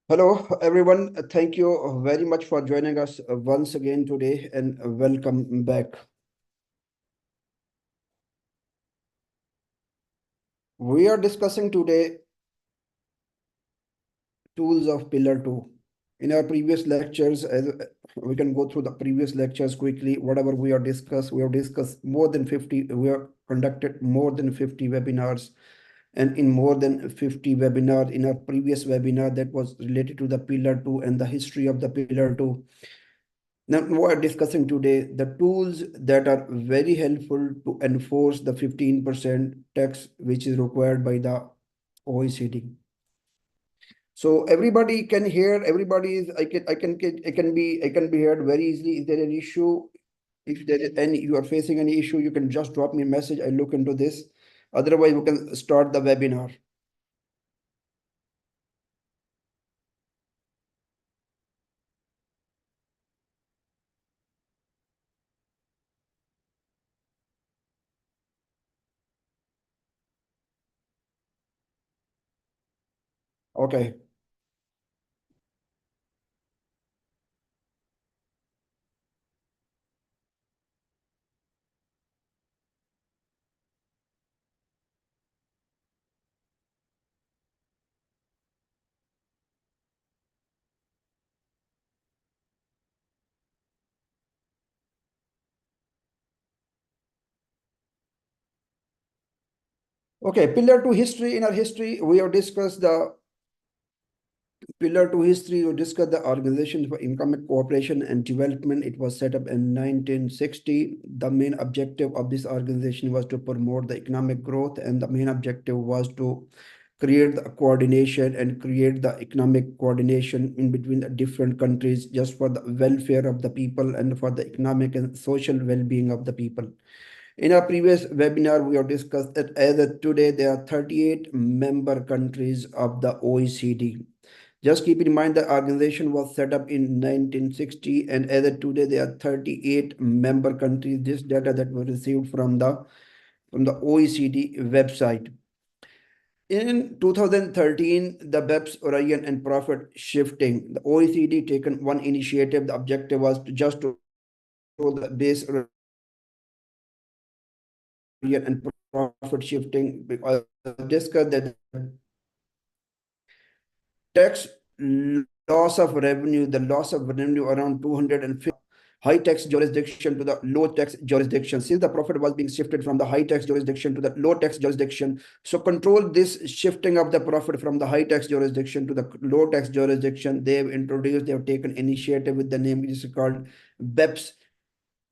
Hello, everyone. Thank you very much for joining us once again today and welcome back. We are discussing today tools of Pillar 2. In our previous lectures, as we can go through the previous lectures quickly, whatever we have discussed more than 50, we have conducted more than 50 webinars. And in more than 50 webinars, in our previous webinar that was related to the Pillar 2 and the history of the Pillar 2. Now, we are discussing today the tools that are very helpful to enforce the 15% tax which is required by the OECD. So everybody can hear, everybody is, I can be heard very easily. Is there an issue? If there is any, you are facing any issue, you can just drop me a message. I look into this. Otherwise, we can start the webinar. Okay. Okay, pillar two history. In our history, we have discussed the Pillar 2 history, we discuss the Organization for Economic Cooperation and Development. It was set up in 1960. The main objective of this organization was to promote the economic growth, and the main objective was to create the coordination and create the economic coordination in between the different countries just for the welfare of the people and for the economic and social well-being of the people. In our previous webinar, we have discussed that as of today, there are 38 member countries of the OECD. Just keep in mind the organization was set up in 1960, and as of today, there are 38 member countries. This data that was received from the OECD website. In 2013, the BEPS origin and profit shifting. The OECD taken one initiative. The objective was to just to show the base origin and profit shifting. Because discussed that tax loss of revenue, the loss of revenue around 250 high tax jurisdiction to the low tax jurisdiction. Since the profit was being shifted from the high tax jurisdiction to the low tax jurisdiction, so control this shifting of the profit from the high tax jurisdiction to the low tax jurisdiction. They have taken initiative with the name which is called BEPS.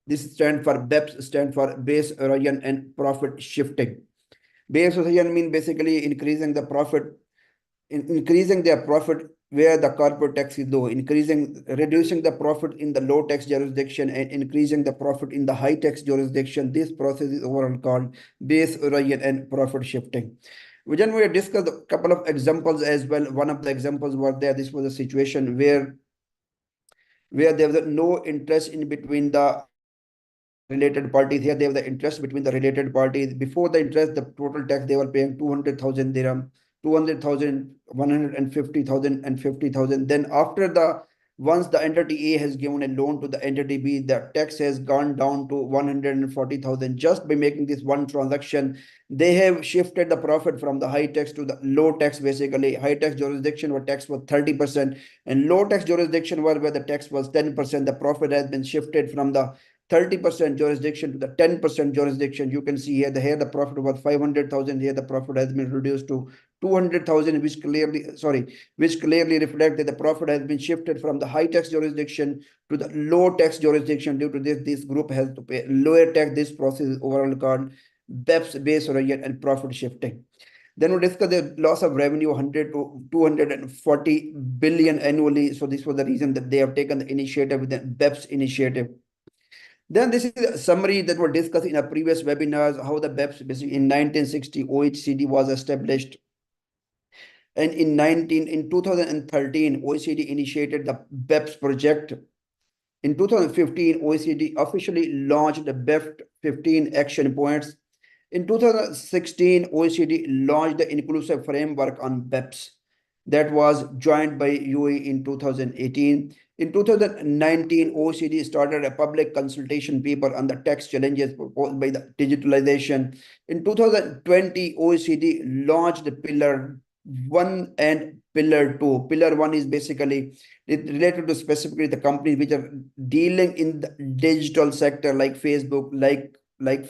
This stand for base erosion and profit shifting. Base erosion means basically increasing the profit increasing their profit where the corporate tax is low, reducing the profit in the low tax jurisdiction and increasing the profit in the high tax jurisdiction. This process is overall called base erosion and profit shifting. Then we discussed a couple of examples as well. One of the examples were there. This was a situation where there was no interest in between the related parties. Here they have the interest between the related parties. Before the interest, the total tax they were paying 200,000 dirham, 200,000, 150,000 and 50,000. Then after the once the entity A has given a loan to the entity B, the tax has gone down to 140,000. Just by making this one transaction, they have shifted the profit from the high tax to the low tax. Basically, high tax jurisdiction where tax was 30% and low tax jurisdiction where the tax was 10%. The profit has been shifted from the 30% jurisdiction to the 10% jurisdiction. You can see here the profit was 500,000. Here the profit has been reduced to 200,000, which clearly reflect that the profit has been shifted from the high tax jurisdiction to the low tax jurisdiction. Due to this group has to pay lower tax. This process is overall called BEPS, base erosion and profit shifting. Then we discuss the loss of revenue 100 to 240 billion annually. So this was the reason that they have taken the initiative with the BEPS initiative. Then this is a summary that were discussed in our previous webinars, how the BEPS basically in 1960 OECD was established. And in 2013, OECD initiated the BEPS project. In 2015, OECD officially launched the BEPS 15 action points. In 2016, OECD launched the inclusive framework on BEPS. that was joined by UAE in 2018. In 2019, OECD started a public consultation paper on the tax challenges posed by the digitalization. In 2020, OECD launched Pillar 1 and Pillar 2. Pillar 1 is basically related to specifically the companies which are dealing in the digital sector like Facebook, like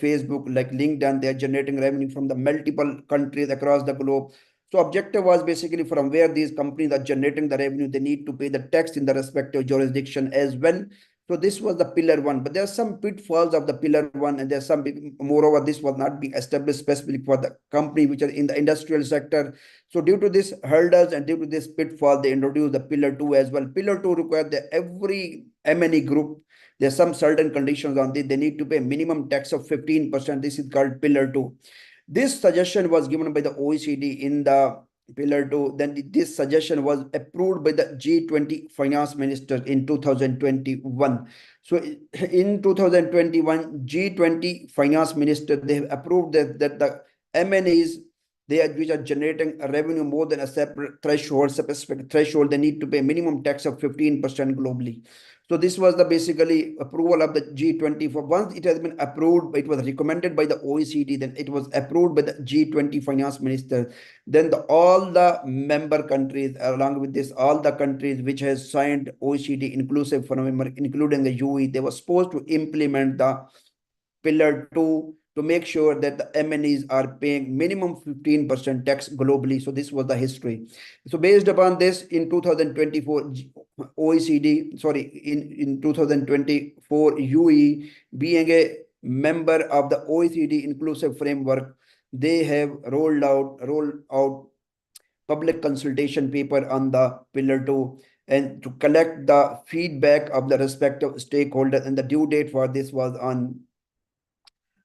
Facebook, like LinkedIn. They are generating revenue from the multiple countries across the globe. So objective was basically from where these companies are generating the revenue, they need to pay the tax in the respective jurisdiction as well. So this was the pillar one, but there are some pitfalls of the pillar one, and there's some, moreover, this was not being established specifically for the company which are in the industrial sector. So due to this hurdles and due to this pitfall, they introduced the pillar two as well. Pillar two required that every MNE group, there's some certain conditions on this. They need to pay minimum tax of 15%. This is called pillar two. This suggestion was given by the OECD in the pillar two. Then this suggestion was approved by the G20 finance ministers in 2021. So in 2021, G20 finance minister, they have approved that the MNEs, which are generating a revenue more than a separate threshold, specific threshold, they need to pay minimum tax of 15% globally. So this was the basically approval of the G20. For once it has been approved, it was recommended by the OECD, then it was approved by the G20 finance minister. Then all the member countries, along with this, all the countries which has signed OECD inclusive framework, including the UE, they were supposed to implement the pillar two to make sure that the MNEs are paying minimum 15% tax globally. So this was the history. So based upon this, in 2024, OECD, sorry, in 2024, UE being a member of the OECD inclusive framework, they have rolled out public consultation paper on the pillar two, and to collect the feedback of the respective stakeholders. And the due date for this was on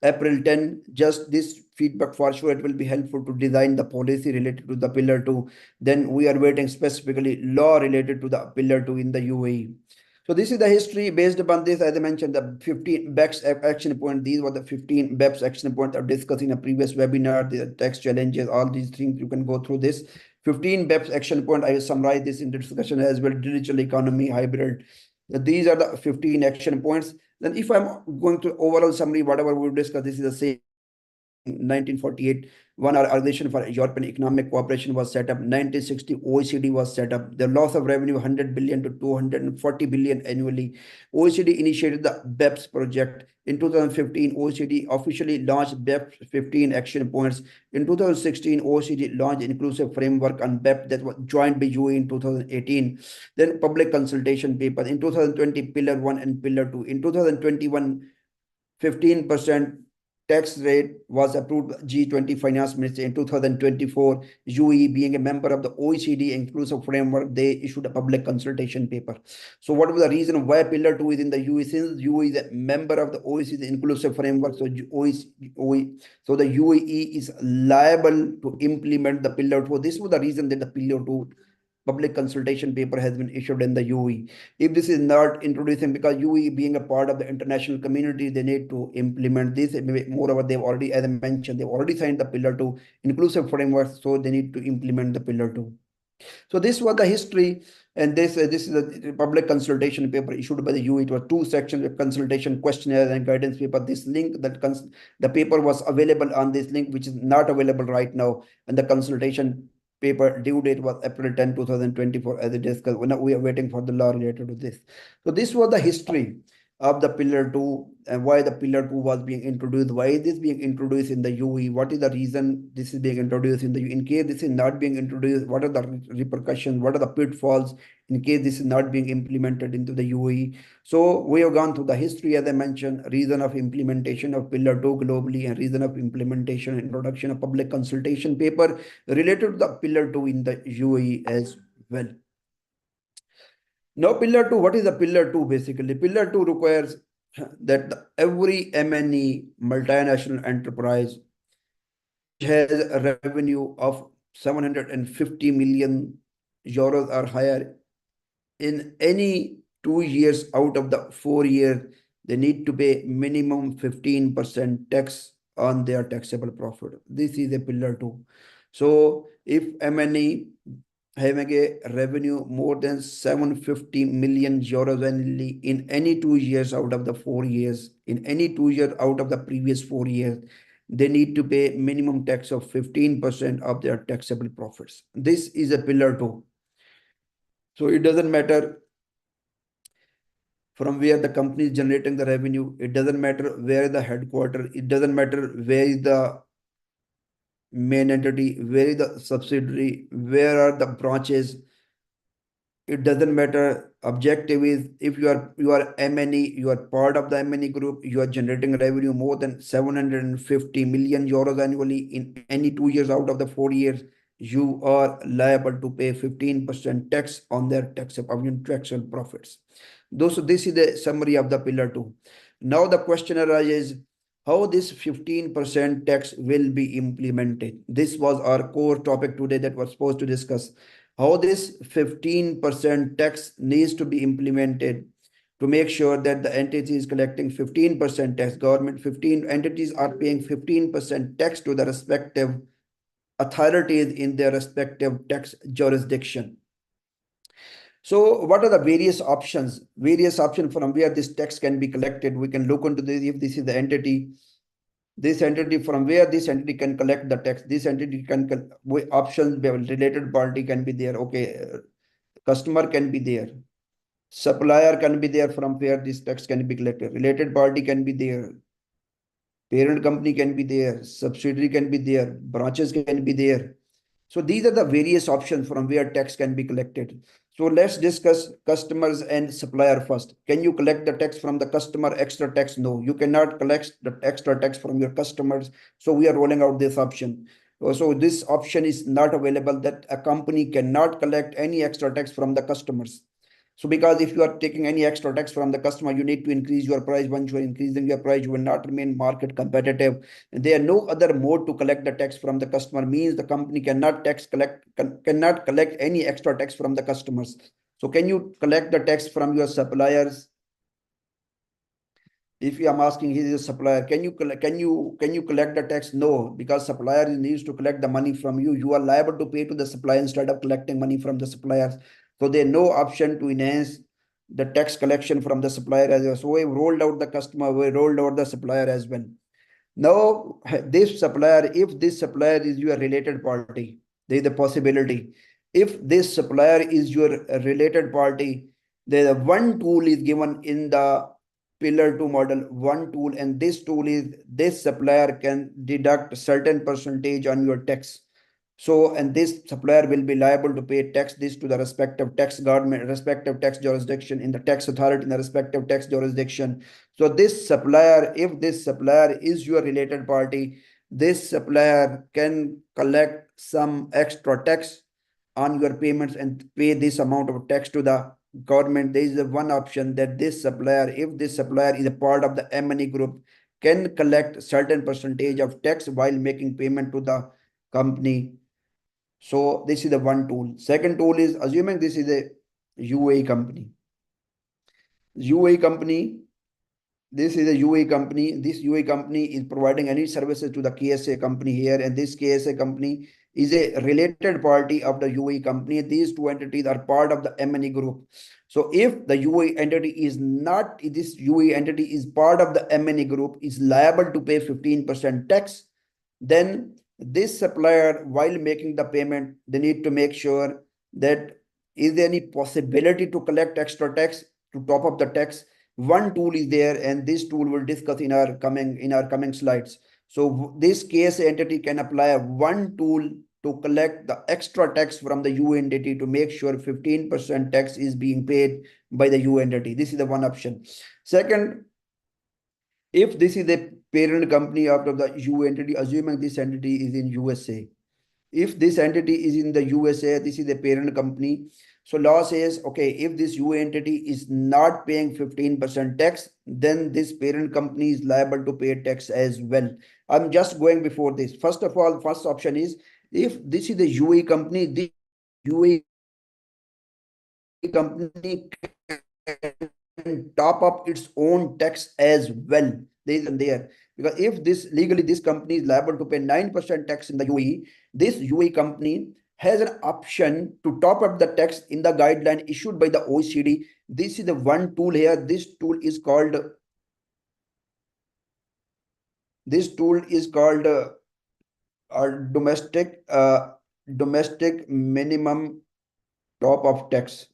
April 10. Just this feedback, for sure it will be helpful to design the policy related to the pillar 2. Then we are waiting specifically law related to the pillar 2 in the UAE. So this is the history. Based upon this, as I mentioned, the 15 BEPS action point. These were the 15 BEPS action points I've discussed in a previous webinar. The tax challenges, all these things, you can go through this. 15 BEPS action point. I will summarize this in the discussion as well. Digital economy, hybrid. These are the 15 action points. Then if I'm going to overall summary, whatever we discussed, this is the same. 1948, one Organization for European Economic Cooperation was set up. 1960, OECD was set up. The loss of revenue 100 billion to 240 billion annually. OECD initiated the BEPS project. In 2015, OECD officially launched BEPS 15 action points. In 2016, OECD launched inclusive framework on BEPS that was joined by UAE in 2018. Then public consultation paper. In 2020, Pillar 1 and Pillar 2. In 2021, 15% tax rate was approved by G20 finance minister. In 2024. UAE being a member of the OECD inclusive framework, they issued a public consultation paper. So what was the reason why pillar 2 is in the UAE? Since UAE is a member of the OECD inclusive framework, so so the UAE is liable to implement the pillar 2. This was the reason that the pillar 2 public consultation paper has been issued in the UAE. If this is not introducing, because UAE being a part of the international community, they need to implement this. Moreover, they've already, as I mentioned, they've already signed the pillar 2 inclusive framework, so they need to implement the pillar 2. So this was the history, and this is a public consultation paper issued by the UAE. It was 2 sections of consultation questionnaire and guidance paper. This link, the paper was available on this link, which is not available right now, and the consultation paper due date was April 10, 2024, as it discussed. Now we are waiting for the law related to this. So this was the history of the pillar 2 and why the pillar 2 was being introduced. Why is this being introduced in the UAE? What is the reason this is being introduced in the UAE? In case this is not being introduced, what are the repercussions? What are the pitfalls in case this is not being implemented into the UAE? So we have gone through the history, as I mentioned, reason of implementation of pillar 2 globally, and reason of implementation and introduction of public consultation paper related to the pillar 2 in the UAE as well. Now, pillar 2, what is the pillar 2 basically? Pillar 2 requires that every MNE multinational enterprise has a revenue of 750 million euros or higher in any 2 years out of the 4 years, they need to pay minimum 15% tax on their taxable profit. This is a pillar 2. So if MNE having a revenue more than 750 million euros annually in any 2 years out of the 4 years, in any 2 years out of the previous 4 years, they need to pay minimum tax of 15% of their taxable profits. This is a pillar two. So it doesn't matter from where the company is generating the revenue. It doesn't matter where the headquarters. It doesn't matter where is the main entity, where is the subsidiary, where are the branches. It doesn't matter. Objective is if you are MNE, you are part of the MNE group, you are generating revenue more than 750 million euros annually in any 2 years out of the 4 years, you are liable to pay 15% tax on their taxable profits. So this is the summary of the pillar two. Now the question arises, how this 15% tax will be implemented. This was our core topic today that we're supposed to discuss. How this 15% tax needs to be implemented to make sure that the entity is collecting 15% tax. Government 15 entities are paying 15% tax to the respective authorities in their respective tax jurisdiction. So what are the various options? Various options from where this tax can be collected. We can look into this if this is the entity. This entity, from where this entity can collect the tax. This entity can options, related party can be there. Okay, customer can be there. Supplier can be there from where this tax can be collected. Related party can be there. Parent company can be there. Subsidiary can be there. Branches can be there. So these are the various options from where tax can be collected. So let's discuss customers and supplier first. Can you collect the tax from the customer extra tax? No, you cannot collect the extra tax from your customers. So we are rolling out this option. So this option is not available, that a company cannot collect any extra tax from the customers. So because if you are taking any extra tax from the customer, you need to increase your price. Once you are increasing your price, you will not remain market competitive. And there are no other mode to collect the tax from the customer. Means the company cannot cannot collect any extra tax from the customers. So can you collect the tax from your suppliers? If I'm asking, he is a supplier, can you collect the tax? No, because supplier needs to collect the money from you. You are liable to pay to the supplier instead of collecting money from the suppliers. So there is no option to enhance the tax collection from the supplier as well. So we rolled out the customer, we rolled out the supplier as well. Now, this supplier, if this supplier is your related party, there is a possibility. If this supplier is your related party, there is one tool is given in the pillar 2 model, one tool, and this tool is this supplier can deduct certain percentage on your tax. So, and this supplier will be liable to pay tax this to the respective tax government, respective tax jurisdiction, in the tax authority in the respective tax jurisdiction. So this supplier, if this supplier is your related party, this supplier can collect some extra tax on your payments and pay this amount of tax to the government. There is one option that this supplier, if this supplier is a part of the MNE group, can collect certain percentage of tax while making payment to the company. So this is the one tool. Second tool is, assuming this is a UAE company. UAE company, this is a UAE company. This UAE company is providing any services to the KSA company here, and this KSA company is a related party of the UAE company. These two entities are part of the MNE group. So if the UAE entity is not, this UAE entity is part of the MNE group, is liable to pay 15% tax, then this supplier, while making the payment, they need to make sure that is there any possibility to collect extra tax to top up the tax. One tool is there, and this tool we'll discuss in our coming slides. So this case entity can apply one tool to collect the extra tax from the U entity to make sure 15% tax is being paid by the U entity. This is the one option. Second, if this is the parent company of the U entity, assuming this entity is in USA. If this entity is in the USA, this is the parent company. So law says, okay, if this U entity is not paying 15% tax, then this parent company is liable to pay tax as well. I'm just going before this. First of all, first option is, if this is the UAE company, the UAE company can top up its own tax as well. There, because if this legally this company is liable to pay 9% tax in the UAE, this UAE company has an option to top up the tax in the guideline issued by the OECD. This is the one tool here. This tool is called domestic minimum top of tax,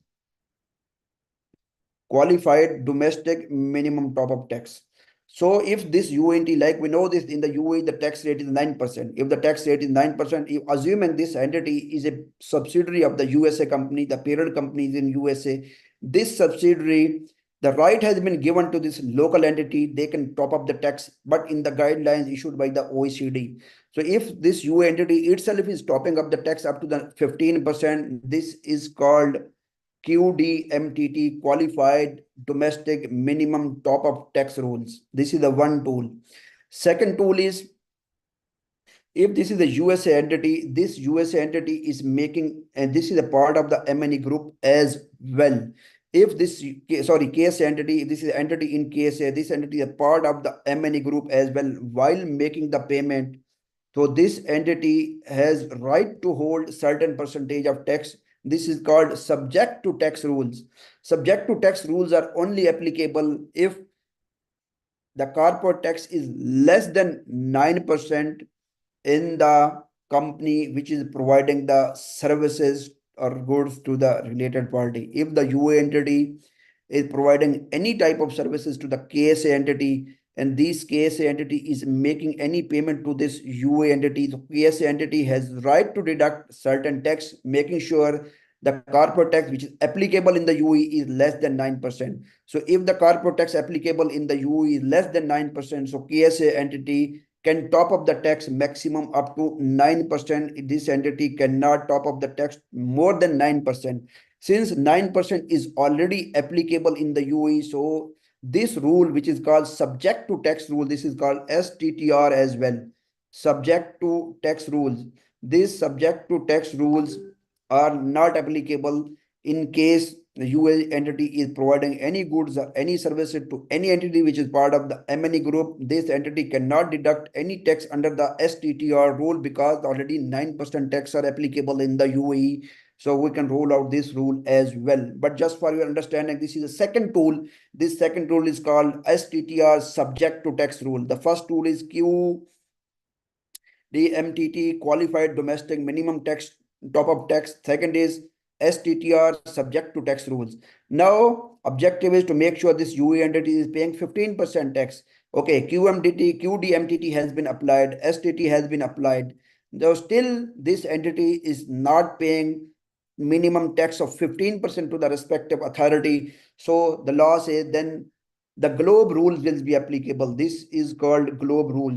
qualified domestic minimum top up tax. So if this UNT, like we know this in the UAE, the tax rate is 9%. If the tax rate is 9%, if assuming this entity is a subsidiary of the USA company, the parent company is in USA, this subsidiary, the right has been given to this local entity, they can top up the tax, but in the guidelines issued by the OECD. So if this UA entity itself is topping up the tax up to the 15%, this is called QDMTT, qualified domestic minimum top up tax rules. This is the one tool. Second tool is, if this is a USA entity, this USA entity is making, and this is a part of the MNE group as well. If this, sorry, KSA entity, if this is an entity in KSA, this entity is a part of the MNE group as well while making the payment. So this entity has right to hold certain percentage of tax. This is called subject to tax rules. Subject to tax rules are only applicable if the corporate tax is less than 9% in the company which is providing the services or goods to the related party. If the UA entity is providing any type of services to the KSA entity, and this KSA entity is making any payment to this UA entity, the KSA entity has right to deduct certain tax, making sure the corporate tax which is applicable in the UAE is less than 9%. So if the corporate tax applicable in the UAE is less than 9%, so KSA entity can top up the tax maximum up to 9%. This entity cannot top up the tax more than 9%. Since 9% is already applicable in the UAE, so this rule, which is called subject to tax rule, this is called STTR as well. Subject to tax rules. These subject to tax rules are not applicable in case the UA entity is providing any goods or any services to any entity which is part of the MNE group. This entity cannot deduct any tax under the STTR rule because already 9% tax are applicable in the UAE. So we can roll out this rule as well. But just for your understanding, this is the second tool. This second tool is called STTR subject to tax rule. The first tool is QDMTT, qualified domestic minimum tax top up tax. Second is STTR subject to tax rules. Now, objective is to make sure this UAE entity is paying 15% tax. Okay, QDMTT has been applied, STT has been applied. Though still this entity is not paying minimum tax of 15% to the respective authority. So the law says then the globe rule will be applicable. This is called globe rule,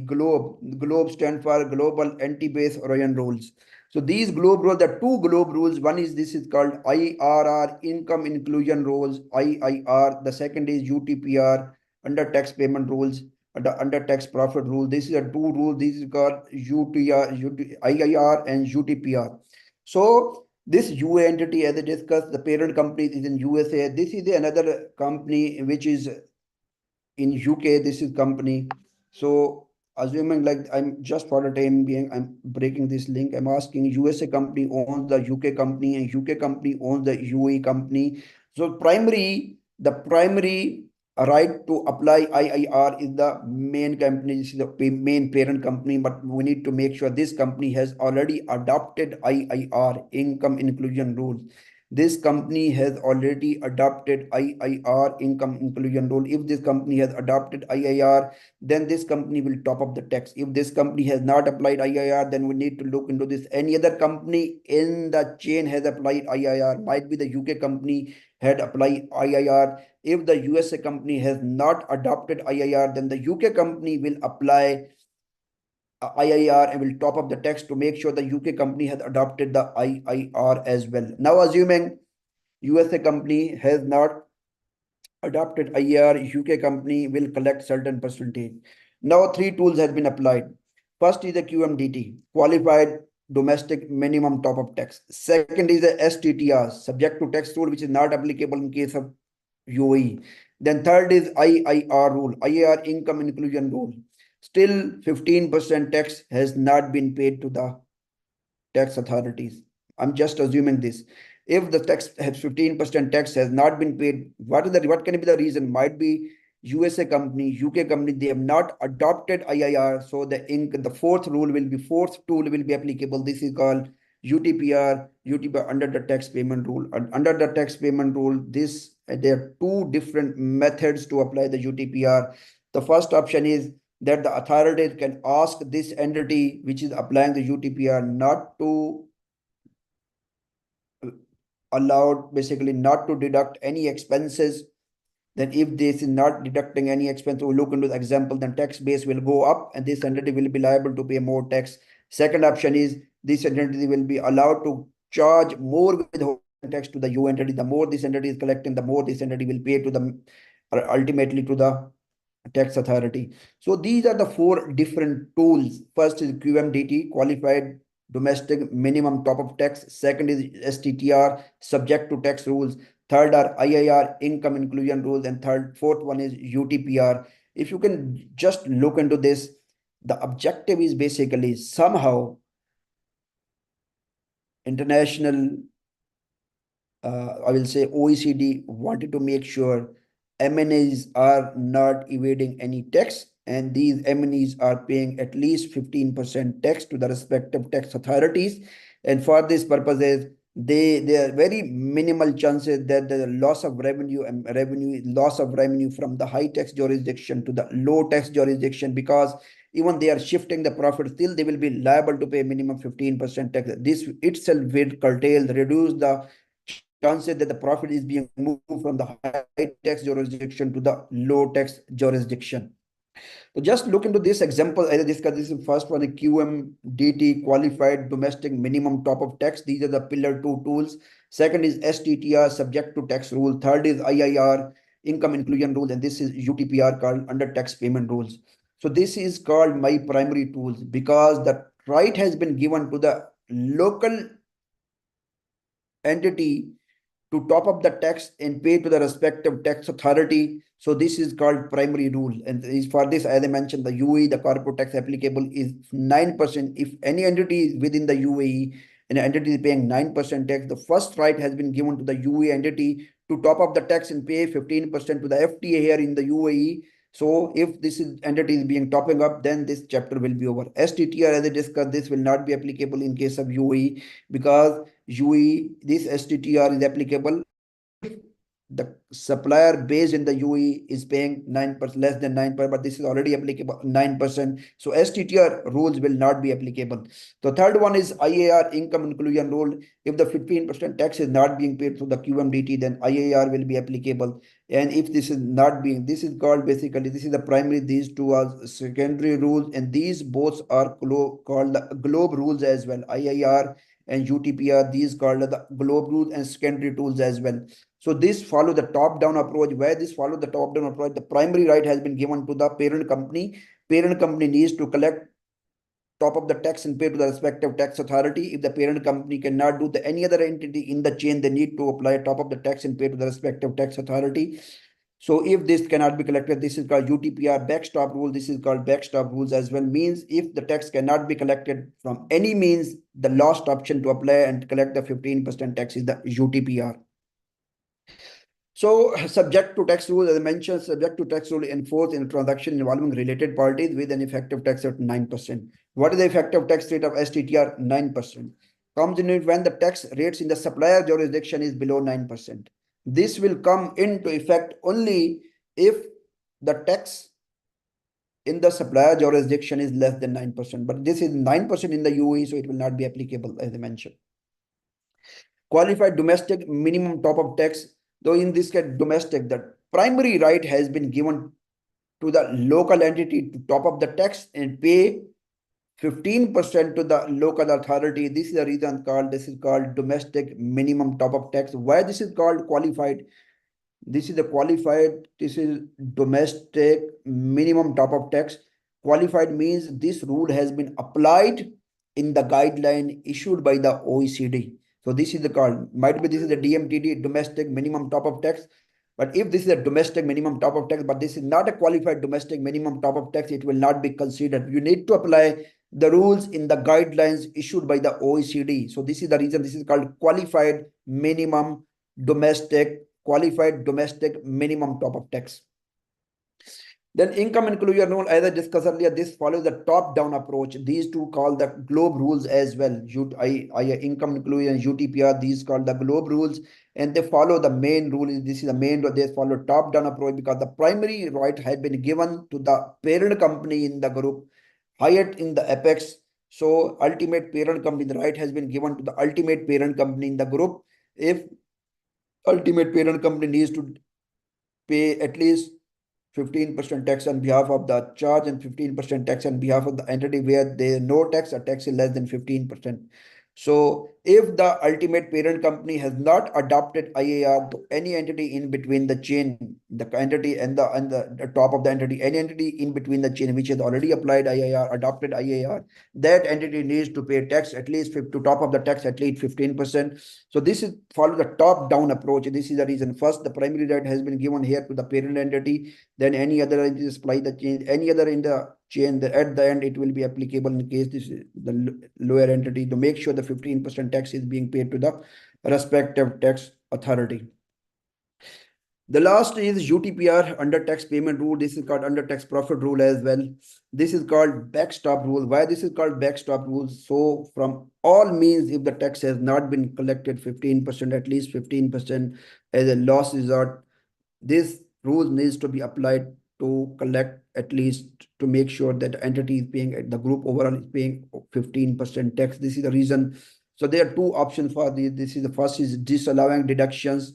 GLOBE. Globe stand for global anti-base erosion rules. So these globe rules, the two globe rules, one is this is called IRR, income inclusion rules, IIR. The second is UTPR, under tax payment rules, under tax profit rule. This is a two rule. This is called IIR and UTPR. So this UA entity, as I discussed, the parent company is in USA. This is another company which is in UK. This is company. So assuming like I'm just for the time being, I'm breaking this link. I'm asking USA company owns the UK company and UK company owns the UAE company. So the primary right to apply IIR is the main company, this is the main parent company, but we need to make sure this company has already adopted IIR, income inclusion rules. This company has already adopted IIR, income inclusion rule. If this company has adopted IIR, then this company will top up the tax. If this company has not applied IIR, then we need to look into this. Any other company in the chain has applied IIR. Might be the UK company had applied IIR. If the USA company has not adopted IIR, then the UK company will apply IIR and will top up the tax to make sure the UK company has adopted the IIR as well. Now, assuming USA company has not adopted IIR, UK company will collect certain percentage. Now, three tools have been applied. First is the QMDT, qualified domestic minimum top up tax. Second is the STTR, subject to tax rule, which is not applicable in case of UAE. Then third is IIR rule, IIR income inclusion rule. still 15% tax has not been paid to the tax authorities. I'm just assuming this. If the tax has 15% tax has not been paid, what can be the reason? Might be USA company, UK company, they have not adopted IIR. So the fourth tool will be applicable. This is called UTPR under the tax payment rule. And under the tax payment rule, there are two different methods to apply the UTPR. The first option is that the authority can ask this entity which is applying the UTPR not to basically not to deduct any expenses. Then if this is not deducting any expense, we look into the example, then tax base will go up and this entity will be liable to pay more tax. Second option is this entity will be allowed to charge more withholding tax to the U entity. The more this entity is collecting, the more this entity will pay to the ultimately to the tax authority. So these are the four different tools. First is QMDT, qualified domestic minimum top-up tax. Second is STTR, subject to tax rules. Third are IIR, income inclusion rules. And fourth one is UTPR. If you can just look into this, the objective is basically somehow international, I will say OECD wanted to make sure MNEs are not evading any tax, and these MNEs are paying at least 15% tax to the respective tax authorities. And for these purposes, there are very minimal chances that the loss of revenue from the high tax jurisdiction to the low tax jurisdiction, because even they are shifting the profit, still they will be liable to pay minimum 15% tax. This itself will reduce the chances that the profit is being moved from the high tax jurisdiction to the low tax jurisdiction. So just look into this example. I discussed this first one, the QMDT, qualified domestic minimum top-up tax. These are the pillar 2 tools. Second is STTR, subject to tax rule. Third is IIR, income inclusion rule. And this is UTPR, called under tax payment rules. So this is called my primary tools, because the right has been given to the local entity to top up the tax and pay to the respective tax authority. So this is called primary rule. And for this, as I mentioned, the UAE, the corporate tax applicable is 9%. If any entity is within the UAE and an entity is paying 9% tax, the first right has been given to the UAE entity to top up the tax and pay 15% to the FTA here in the UAE. So if this entity is being topping up, then this chapter will be over. STTR, as I discussed, this will not be applicable in case of UAE, because this STTR is applicable the supplier based in the UAE is paying 9%, less than 9%, but this is already applicable 9%. So STTR rules will not be applicable. The third one is IAR, income inclusion rule. If the 15% tax is not being paid through the QMDT, then IAR will be applicable. And if this is not being, this is called basically, this is the primary, these two are secondary rules, and these both are called the globe rules as well. IAR and UTPR, these called the globe rules and secondary tools as well. So this follow the top-down approach. Where this follow the top-down approach, the primary right has been given to the parent company. Parent company needs to collect top of the tax and pay to the respective tax authority. If the parent company cannot do any other entity in the chain, they need to apply top of the tax and pay to the respective tax authority. So if this cannot be collected, this is called UTPR backstop rule. This is called backstop rules as well. Means if the tax cannot be collected from any means, the last option to apply and collect the 15% tax is the UTPR. So subject to tax rule, as I mentioned, subject to tax rule enforced in a transaction involving related parties with an effective tax rate of 9%. What is the effective tax rate of STTR? 9%. Comes in when the tax rates in the supplier jurisdiction is below 9%. This will come into effect only if the tax in the supplier jurisdiction is less than 9%. But this is 9% in the UAE, so it will not be applicable, as I mentioned. Qualified domestic minimum top-up tax. Though in this case, domestic, the primary right has been given to the local entity to top up the tax and pay 15% to the local authority. This is the reason this is called domestic minimum top-up tax. Why this is called qualified? This is domestic minimum top-up tax. Qualified means this rule has been applied in the guideline issued by the OECD. So this is the called, might be this is the DMTD, domestic minimum top-up tax. But if this is a domestic minimum top of tax, but this is not a qualified domestic minimum top of tax, it will not be considered. You need to apply the rules in the guidelines issued by the OECD. So this is the reason this is called qualified domestic minimum top of tax. Then income inclusion rule, as I discussed earlier, this follows the top-down approach. These two called the globe rules as well. Income inclusion, UTPR, these called the globe rules, and they follow the main rule. This is the main rule. They follow top-down approach because the primary right had been given to the parent company in the group, highest in the apex. So ultimate parent company, the right has been given to the ultimate parent company in the group. If ultimate parent company needs to pay at least 15% tax on behalf of the charge and 15% tax on behalf of the entity where there is no tax or tax is less than 15%. So if the ultimate parent company has not adopted IAR to any entity in between the chain, the entity and the top of the entity, any entity in between the chain which has already applied IAR, adopted IAR, that entity needs to pay tax at least to top of the tax at least 15%. So this is follow the top-down approach. This is the reason. First, the primary right has been given here to the parent entity. Then any other entity apply the change, any other in the chain, at the end it will be applicable in case this is the lower entity, to make sure the 15% tax is being paid to the respective tax authority. The last is UTPR, under tax payment rule. This is called under tax profit rule as well. This is called backstop rule. Why this is called backstop rule? So from all means, if the tax has not been collected 15%, at least 15% as a last resort, this rule needs to be applied to collect at least, to make sure that the entity is paying, the group overall is paying 15% tax. This is the reason. So there are two options for this. This is the first is disallowing deductions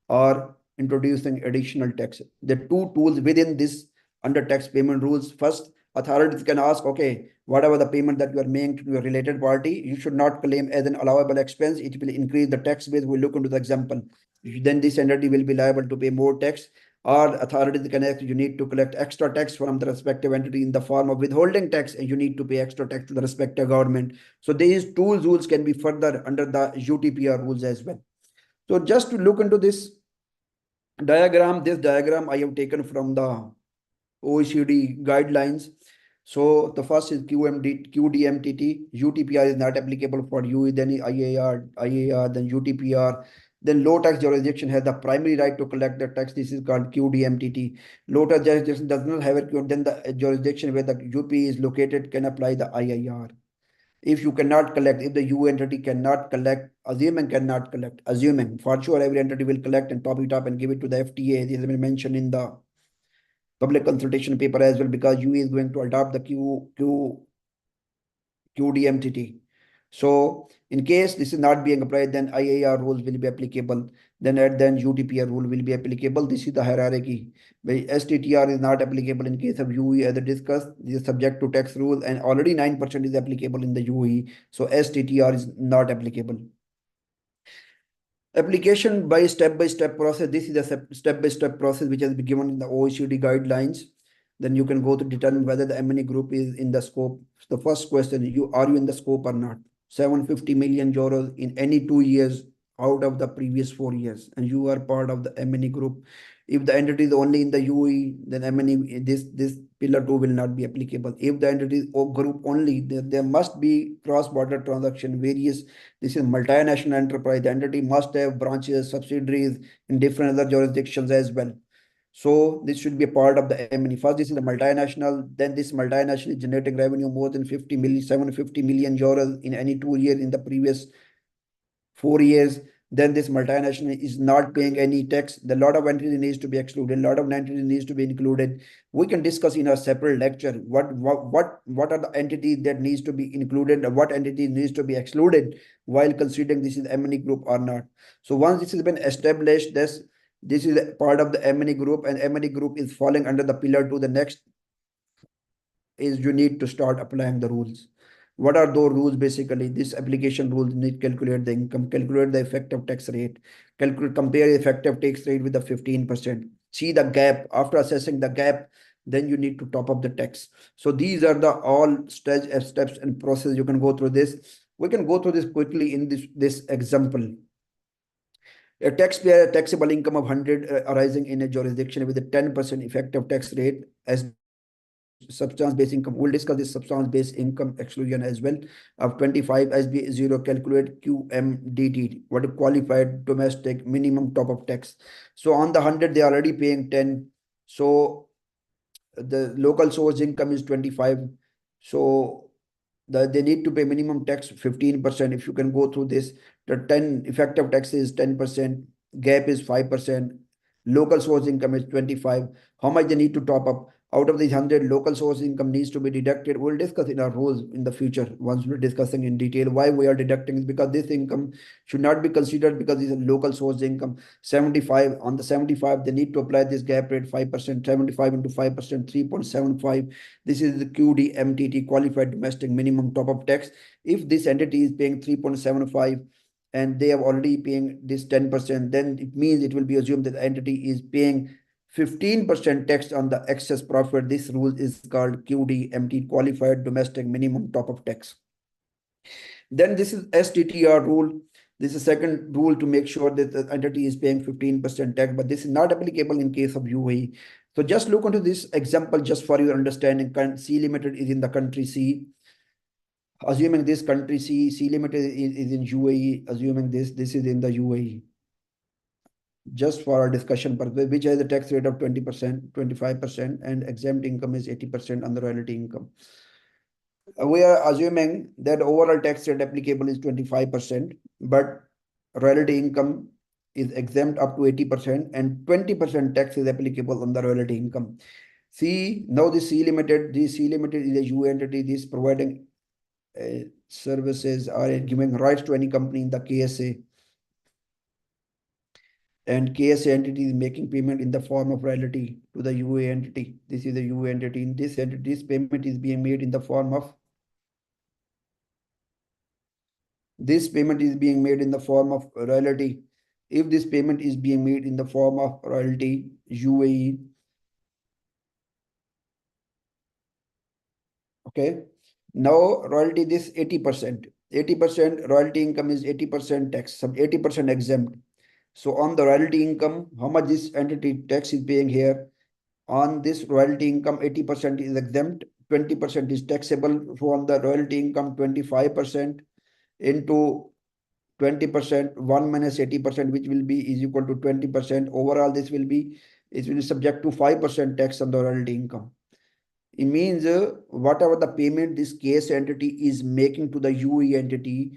or introducing additional tax. The two tools within this under tax payment rules. First, authorities can ask, okay, whatever the payment that you are making to your related party, you should not claim as an allowable expense. It will increase the tax base. We'll look into the example. Then this entity will be liable to pay more tax. Or authorities can ask, you need to collect extra tax from the respective entity in the form of withholding tax, and you need to pay extra tax to the respective government. So these two rules can be further under the UTPR rules as well. So just to look into this diagram I have taken from the OECD guidelines. So the first is QDMTT. UTPR is not applicable for UE, then IAR, then UTPR. Then low tax jurisdiction has the primary right to collect the tax. This is called QDMTT. Low tax jurisdiction does not have it. Then the jurisdiction where the UP is located can apply the IAR. If you cannot collect, if the U entity cannot collect, assuming cannot collect, assuming for sure every entity will collect and top it up and give it to the FTA. This has been mentioned in the public consultation paper as well, because UE is going to adopt the QDMTT. So in case this is not being applied, then IAR rules will be applicable. Then UTPR rule will be applicable. This is the hierarchy. Where STTR is not applicable in case of UE, as I discussed. This is subject to tax rule, and already 9% is applicable in the UE. So STTR is not applicable. Application by step-by-step process. This is a step-by-step process which has been given in the OECD guidelines. Then you can go to determine whether the MNE group is in the scope. The first question, are you in the scope or not? 750 million euros in any 2 years out of the previous 4 years, and you are part of the MNE group. If the entity is only in the UE, then MNE, this pillar 2 will not be applicable. If the entity is group only, there must be cross-border transaction, various. This is multinational enterprise. The entity must have branches, subsidiaries in different other jurisdictions as well. So this should be a part of the MNE. First, this is a multinational. Then this multinational is generating revenue more than 750 million euros in any 2 years in the previous 4 years. Then this multinational is not paying any tax. The lot of entity needs to be excluded. A lot of entity needs to be included. We can discuss in a separate lecture what are the entities that needs to be included, what entity needs to be excluded while considering this is MNE group or not. So once this has been established, this is a part of the MNE group, and MNE group is falling under the pillar 2. The next is you need to start applying the rules. What are those rules? Basically, this application rules need to calculate the income, calculate the effective tax rate, compare effective tax rate with the 15%. See the gap. After assessing the gap, then you need to top up the tax. So these are the all steps and process. You can go through this. We can go through this quickly in this example. A taxpayer taxable income of 100 arising in a jurisdiction with a 10% effective tax rate as substance-based income. We'll discuss this substance-based income exclusion as well. Of 25 SB0, calculate QMDT, what a qualified domestic minimum top-up tax. So on the 100, they are already paying 10. So the local source income is 25. So they need to pay minimum tax 15%. If you can go through this, the 10 effective tax is 10%, gap is 5%, local source income is 25. How much they need to top up? Out of these 100, local source income needs to be deducted. We'll discuss in our rules in the future once we're discussing in detail why we are deducting is because this income should not be considered because it's a local source income. 75 on the 75, they need to apply this gap rate 5%, 75 into 5%, 3.75. This is the QDMTT, qualified domestic minimum top-up tax. If this entity is paying 3.75 and they are already paying this 10%, then it means it will be assumed that the entity is paying 15% tax on the excess profit. This rule is called QDMT, qualified domestic minimum top-up tax. Then this is STTR rule. This is second rule to make sure that the entity is paying 15% tax, but this is not applicable in case of UAE. So just look into this example just for your understanding. C Limited is in the country C. Assuming this country C Limited is in UAE, assuming this is in the UAE. Just for our discussion purpose, which has a tax rate of 20%, 25%, and exempt income is 80% on the royalty income. We are assuming that overall tax rate applicable is 25%, but royalty income is exempt up to 80% and 20% tax is applicable on the royalty income. See, now this C Limited is a U entity. This providing services are giving rights to any company in the KSA. And KSA entity is making payment in the form of royalty to the UA entity. This is the UA entity. In this entity, this payment is being made in the form of royalty. If this payment is being made in the form of royalty, UAE, okay. Now royalty, this 80%. 80% royalty income is 80% tax, some 80% exempt. So on the royalty income, how much this entity tax is paying here? On this royalty income, 80% is exempt, 20% is taxable. So on the royalty income, 25% into 20%, 1 minus 80%, which will be is equal to 20%. Overall, it will be subject to 5% tax on the royalty income. It means whatever the payment this case entity is making to the UE entity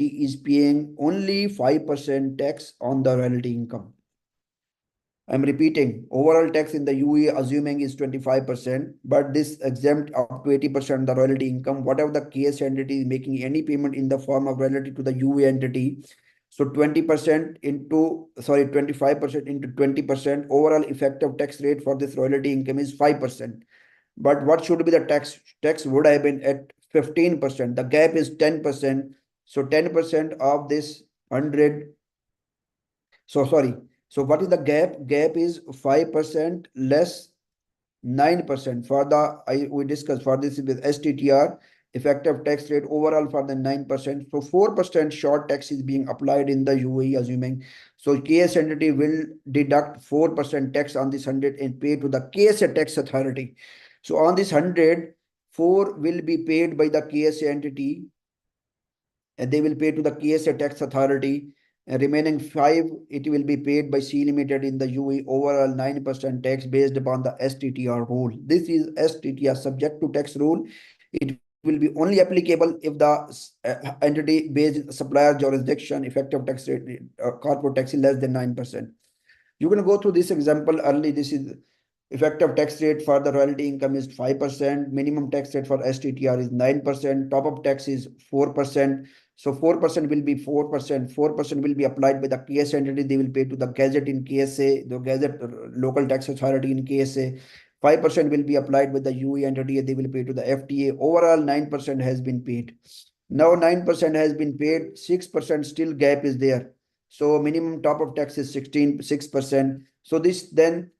is paying only 5% tax on the royalty income. I'm repeating, overall tax in the UE assuming is 25%, but this exempt up to 80% the royalty income. Whatever the case entity is making any payment in the form of royalty to the UE entity, so 20% into, 25% into 20%, overall effective tax rate for this royalty income is 5%. But what should be the tax? Tax would have been at 15%. The gap is 10%. So 10% of this 100. So sorry. So what is the gap? Gap is 5% less 9% for the we discussed for this with STTR effective tax rate overall for the 9%. So 4% short tax is being applied in the UAE assuming. So KS entity will deduct 4% tax on this 100 and pay to the KSA tax authority. So on this 100, 4 will be paid by the KSA entity and they will pay to the KSA tax authority. And remaining 5, it will be paid by C Limited in the UAE overall 9% tax based upon the STTR rule. This is STTR subject to tax rule. It will be only applicable if the entity based supplier jurisdiction effective tax rate corporate tax is less than 9%. You can go through this example early. This is effective tax rate for the royalty income is 5%. Minimum tax rate for STTR is 9%. Top-up tax is 4%. So 4% will be 4%. 4% will be applied by the KSA entity. They will pay to the Gazette in KSA, the Gazette local tax authority in KSA. 5% will be applied with the UE entity. They will pay to the FTA. Overall, 9% has been paid. Now 9% has been paid. 6% still gap is there. So minimum top-up tax is 6%. So this then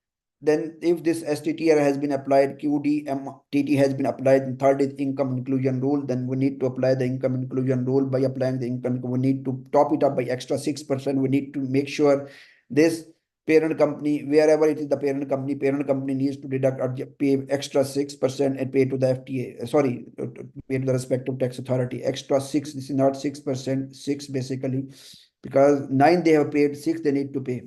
then if this STTR has been applied, QDMTT has been applied, and third is income inclusion rule, then we need to apply the income inclusion rule. By applying the income, we need to top it up by extra 6%. We need to make sure this parent company, wherever it is the parent company needs to deduct or pay extra 6% and pay to the FTA, sorry, pay to the respective tax authority, extra 6, this is not 6%, 6 basically, because 9 they have paid, 6 they need to pay.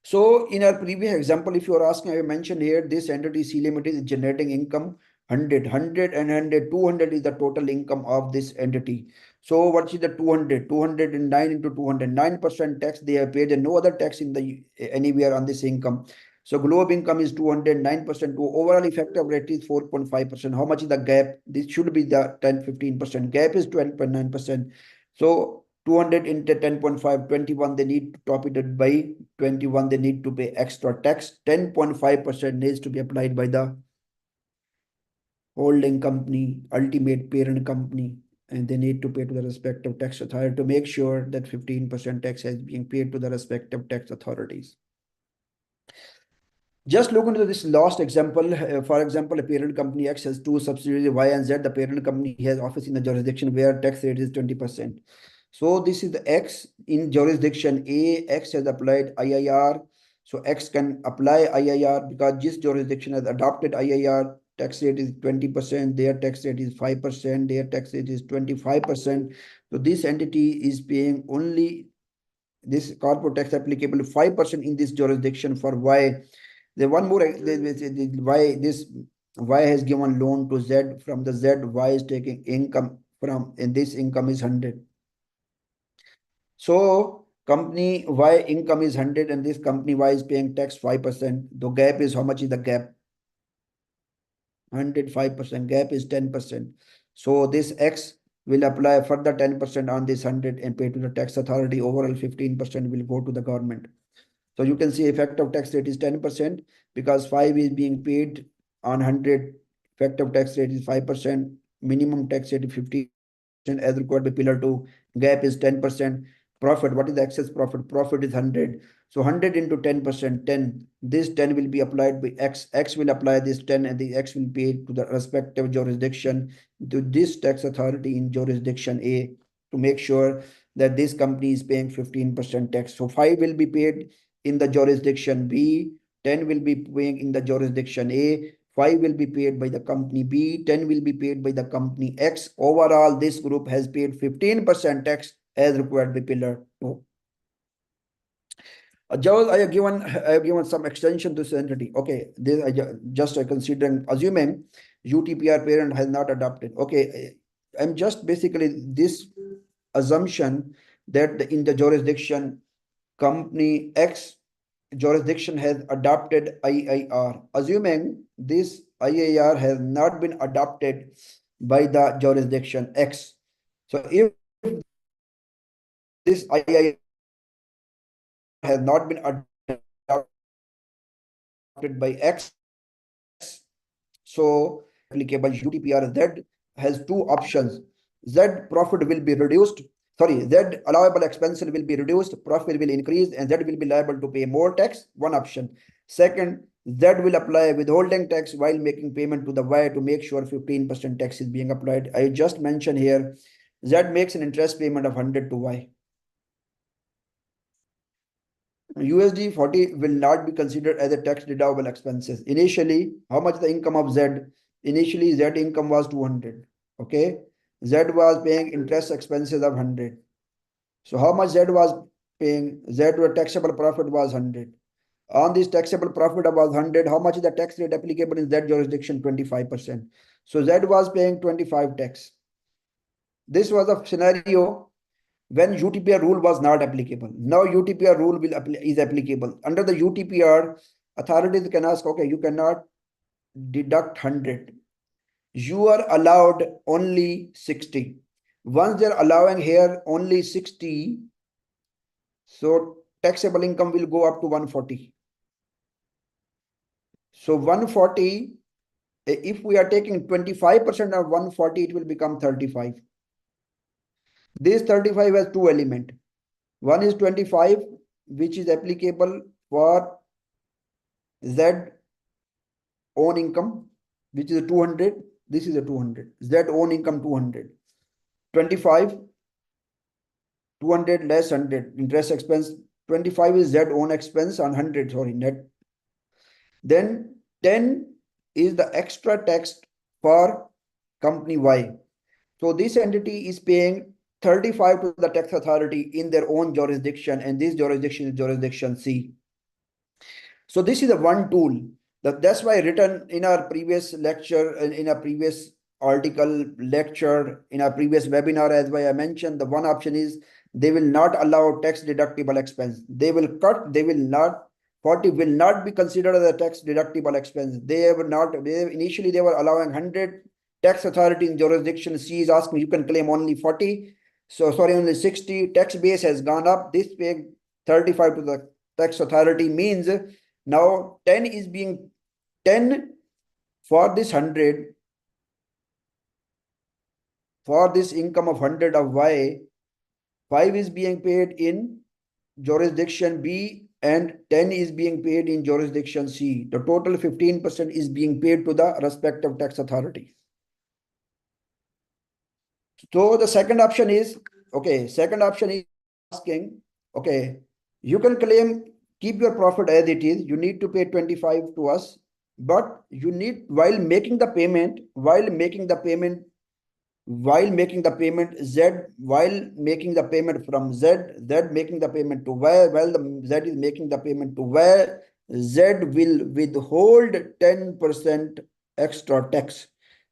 So in our previous example, if you are asking, I mentioned here, this entity C Limited is generating income 100, 100 and 100, 200 is the total income of this entity. So what is the 200? 209 into 200, 9% tax they have paid and no other tax in the anywhere on this income. So globe income is 209%. To overall effective rate is 4.5%. How much is the gap? This should be the 10-15%. Gap is 12.9%. So 200 into 10.5, 21, they need to top it by 21, they need to pay extra tax. 10.5% needs to be applied by the holding company, ultimate parent company, and they need to pay to the respective tax authority to make sure that 15% tax is being paid to the respective tax authorities. Just look into this last example. For example, a parent company X has two subsidiaries Y and Z. The parent company has office in the jurisdiction where tax rate is 20%. So this is the X in jurisdiction A. X has applied IIR. So X can apply IIR because this jurisdiction has adopted IIR. Tax rate is 20%. Their tax rate is 5%. Their tax rate is 25%. So this entity is paying only this corporate tax applicable 5% in this jurisdiction for Y. The one more why this Y has given loan to Z from the Z, Y is taking income from, and this income is 100. So company Y income is 100 and this company Y is paying tax 5%. The gap is, how much is the gap? 105%. Gap is 10%. So this X will apply further 10% on this 100 and pay to the tax authority. Overall 15% will go to the government. So you can see effective tax rate is 10% because 5 is being paid on 100. Effective tax rate is 5%. Minimum tax rate is 15% as required by Pillar 2. Gap is 10%. Profit, what is the excess profit? Profit is 100. So 100 into 10%, 10. This 10 will be applied by X. X will apply this 10 and the X will pay to the respective jurisdiction, to this tax authority in jurisdiction A, to make sure that this company is paying 15% tax. So 5 will be paid in the jurisdiction B, 10 will be paying in the jurisdiction A, 5 will be paid by the company B, 10 will be paid by the company X. Overall, this group has paid 15% tax as required by Pillar 2. I have given some extension to this entity. Okay, this I just considering assuming UTPR parent has not adopted. Okay, I'm just basically this assumption that in the jurisdiction company X jurisdiction has adopted IIR. Assuming this IIR has not been adopted by the jurisdiction X. So if this IIR has not been adopted by X, so applicable UTPR Z has two options. Z profit will be reduced. Sorry, Z allowable expenses will be reduced, profit will increase, and Z will be liable to pay more tax. One option. Second, Z will apply withholding tax while making payment to the Y to make sure 15% tax is being applied. I just mentioned here, Z makes an interest payment of 100 to Y. USD 40 will not be considered as a tax deductible expenses. Initially, how much the income of Z? Initially, Z income was 200. Okay. Z was paying interest expenses of 100. So how much Z was paying? Z taxable profit was 100. On this taxable profit of 100, how much is the tax rate applicable in Z jurisdiction? 25%. So Z was paying 25 tax. This was a scenario when UTPR rule was not applicable. Now UTPR rule is applicable. Under the UTPR, authorities can ask, okay, you cannot deduct 100. You are allowed only 60. Once they're allowing here only 60, so taxable income will go up to 140. So 140, if we are taking 25% of 140, it will become 35. This 35 has two elements. One is 25, which is applicable for Z own income, which is a 200. This is a 200. Z own income 200. 25, 200 less 100. Interest expense 25 is Z own expense on 100, sorry, net. Then 10 is the extra tax for company Y. So this entity is paying 35 to the tax authority in their own jurisdiction, and this jurisdiction is jurisdiction C. So this is the one tool. That's why written in our previous lecture, in a previous article, lecture, in our previous webinar, as I mentioned, the one option is they will not allow tax deductible expense. They will cut, they will not, 40 will not be considered as a tax deductible expense. They were not, initially they were allowing 100, tax authority in jurisdiction C is asking you can claim only 40. So sorry, only 60. Tax base has gone up. This paying 35 to the tax authority means now 10 is being 10 for this 100, for this income of 100 of Y, 5 is being paid in jurisdiction B and 10 is being paid in jurisdiction C. The total 15% is being paid to the respective tax authority. So the second option is, okay, second option is asking, okay, you can claim, keep your profit as it is, you need to pay 25 to us, but you need, while making the payment, Z, while making the payment from Z making the payment to Y, while the Z is making the payment to Y, Z will withhold 10% extra tax.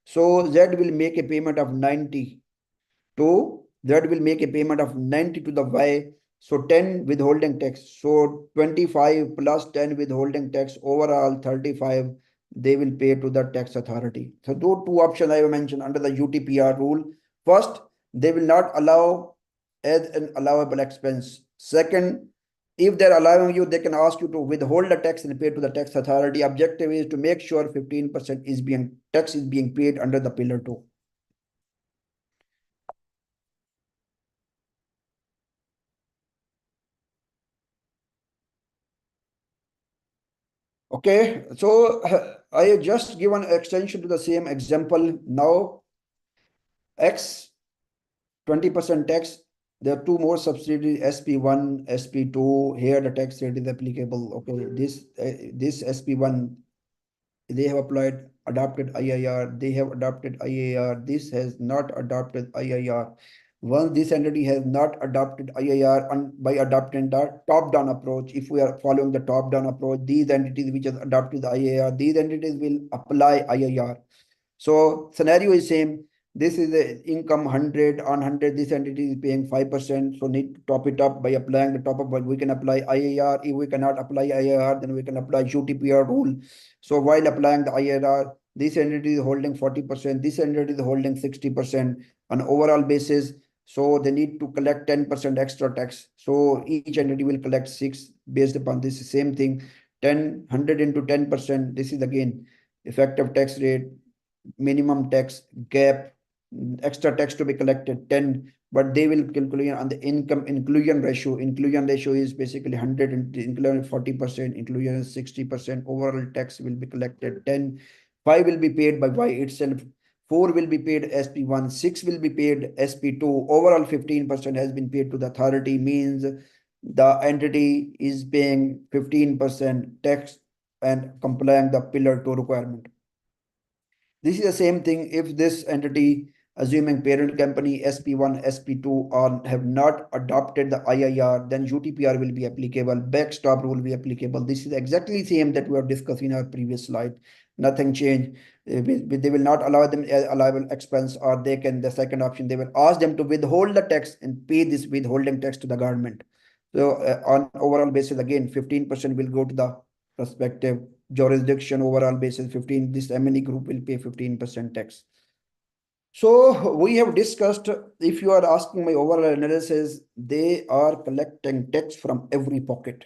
So Z will make a payment of 90 to, that will make a payment of 90 to the Y. So 10 withholding tax. So 25 plus 10 withholding tax, overall 35 they will pay to the tax authority. So those two options I have mentioned under the UTPR rule. First, they will not allow as an allowable expense. Second, if they're allowing you, they can ask you to withhold the tax and pay to the tax authority. Objective is to make sure 15% is being tax is being paid under the pillar 2. Okay, so I have just given extension to the same example. Now, X 20% tax. There are two more subsidiaries, SP1, SP2. Here the tax rate is applicable. Okay, this SP1, they have adopted IIR. They have adopted IIR. This has not adopted IIR. Once this entity has not adopted IIR by adopting the top-down approach, if we are following the top-down approach, these entities which have adopted the IIR, these entities will apply IIR. So scenario is same. This is the income 100 on 100. This entity is paying 5%. So need to top it up by applying the top up. But we can apply IIR. If we cannot apply IIR, then we can apply UTPR rule. So while applying the IIR, this entity is holding 40%. This entity is holding 60% on overall basis. So they need to collect 10% extra tax. So each entity will collect 6 based upon this same thing. 100 into 10%. This is again effective tax rate, minimum tax, gap, extra tax to be collected 10, but they will calculate on the income inclusion ratio. Inclusion ratio is basically 100, inclusion 40%, inclusion is 60%. Overall tax will be collected 10. 5 will be paid by Y itself. 4 will be paid SP1. 6 will be paid SP2. Overall 15% has been paid to the authority, means the entity is paying 15% tax and complying the pillar 2 requirement. This is the same thing if this entity, assuming parent company SP1, SP2 have not adopted the IIR, then UTPR will be applicable, backstop rule will be applicable. This is exactly the same that we have discussed in our previous slide. Nothing changed. They will not allow them allowable expense, or they can, the second option, they will ask them to withhold the tax and pay this withholding tax to the government. So on overall basis, again, 15% will go to the respective jurisdiction. Overall basis 15, this MNE group will pay 15% tax. So we have discussed, if you are asking my overall analysis, they are collecting tax from every pocket.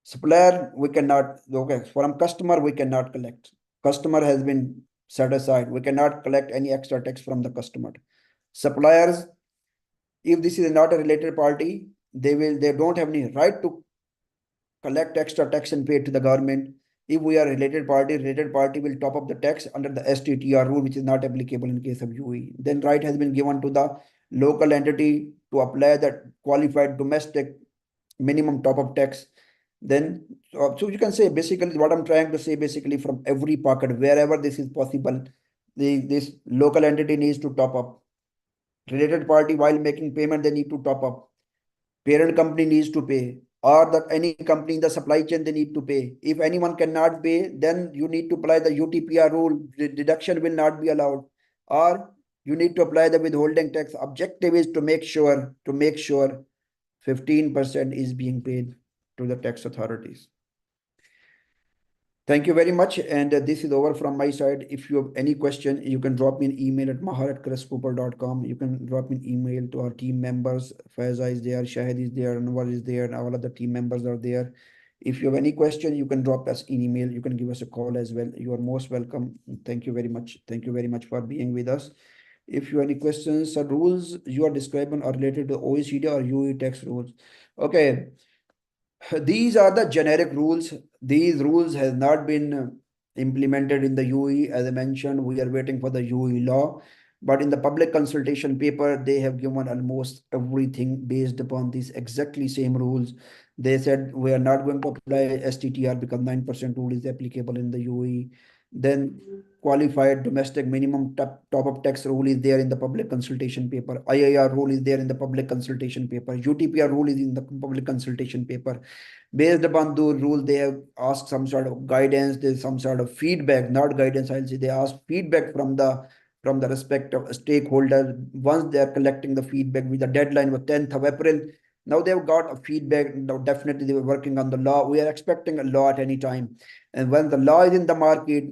Supplier, we cannot, okay, from customer, we cannot collect. Customer has been set aside. We cannot collect any extra tax from the customer. Suppliers, if this is not a related party, they don't have any right to collect extra tax and pay to the government. If we are related party will top up the tax under the STTR rule, which is not applicable in case of UE. Then right has been given to the local entity to apply the qualified domestic minimum top up tax. Then, so you can say basically what I'm trying to say, basically from every pocket, wherever this is possible, this local entity needs to top up. Related party, while making payment, they need to top up. Parent company needs to pay, or the any company in the supply chain, they need to pay. If anyone cannot pay, then you need to apply the UTPR rule. The deduction will not be allowed, or you need to apply the withholding tax. Objective is to make sure 15% is being paid to the tax authorities. Thank you very much. And this is over from my side. If you have any question, you can drop me an email at mahar@crestcooper.com. You can drop me an email to our team members. Faiza is there, Shahid is there, Anwar is there, and all of the team members are there. If you have any question, you can drop us an email. You can give us a call as well. You are most welcome. Thank you very much. Thank you very much for being with us. If you have any questions or rules you are describing are related to OECD or UE tax rules. Okay. These are the generic rules. These rules has not been implemented in the UE. As I mentioned, we are waiting for the UE law. But in the public consultation paper, they have given almost everything based upon these exactly same rules. They said we are not going to apply STTR because 9% rule is applicable in the UE. Then qualified domestic minimum top-up tax rule is there in the public consultation paper. IIR rule is there in the public consultation paper. UTPR rule is in the public consultation paper. Based upon those rules, they have asked some sort of guidance, there's some sort of feedback, not guidance, I'll say they ask feedback from the respective stakeholders. Once they are collecting the feedback with the deadline of 10th of April, now they've got a feedback. Now definitely they were working on the law. We are expecting a law at any time. And when the law is in the market,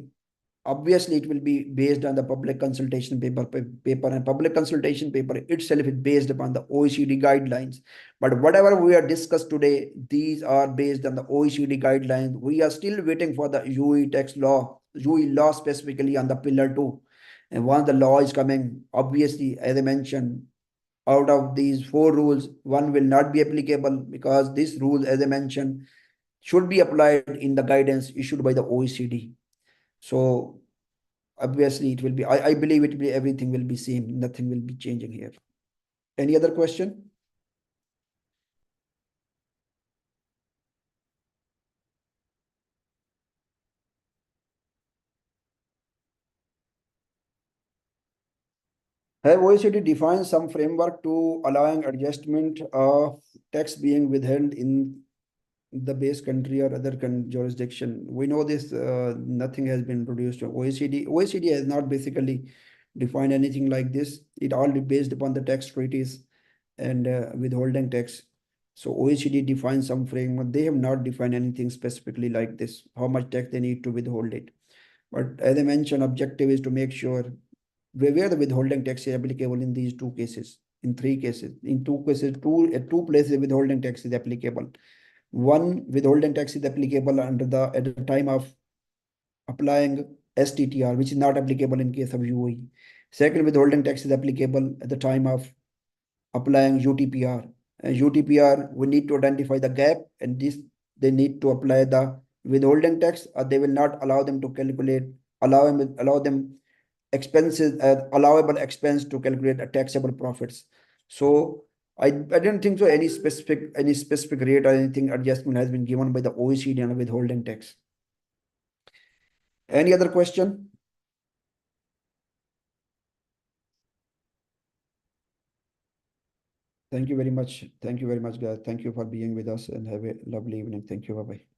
obviously it will be based on the public consultation paper, and public consultation paper itself is based upon the OECD guidelines. But whatever we are discussed today, these are based on the OECD guidelines. We are still waiting for the UE law specifically on the pillar 2. And once the law is coming, obviously, as I mentioned, out of these 4 rules, one will not be applicable because this rule, as I mentioned, should be applied in the guidance issued by the OECD. So obviously it will be, I believe it will be, everything will be same, nothing will be changing here. Any other question? Have OECD defined some framework to allowing adjustment of tax being withheld in the base country or other jurisdiction? We know this, nothing has been produced. OECD has not basically defined anything like this. It all based upon the tax treaties and withholding tax. So OECD defines some framework. They have not defined anything specifically like this, how much tax they need to withhold it. But as I mentioned, objective is to make sure where the withholding tax is applicable in these 2 cases, in 3 cases. In 2 cases, at 2 places withholding tax is applicable. One, withholding tax is applicable at the time of applying STTR, which is not applicable in case of UE. Second, withholding tax is applicable at the time of applying UTPR. UTPR, we need to identify the gap, and this they need to apply the withholding tax, or they will not allow them to calculate, allow them expenses, allowable expense to calculate a taxable profits. So I don't think so any specific rate or anything adjustment has been given by the OECD on withholding tax. Any other question? Thank you very much. Thank you very much, guys. Thank you for being with us and have a lovely evening. Thank you. Bye bye.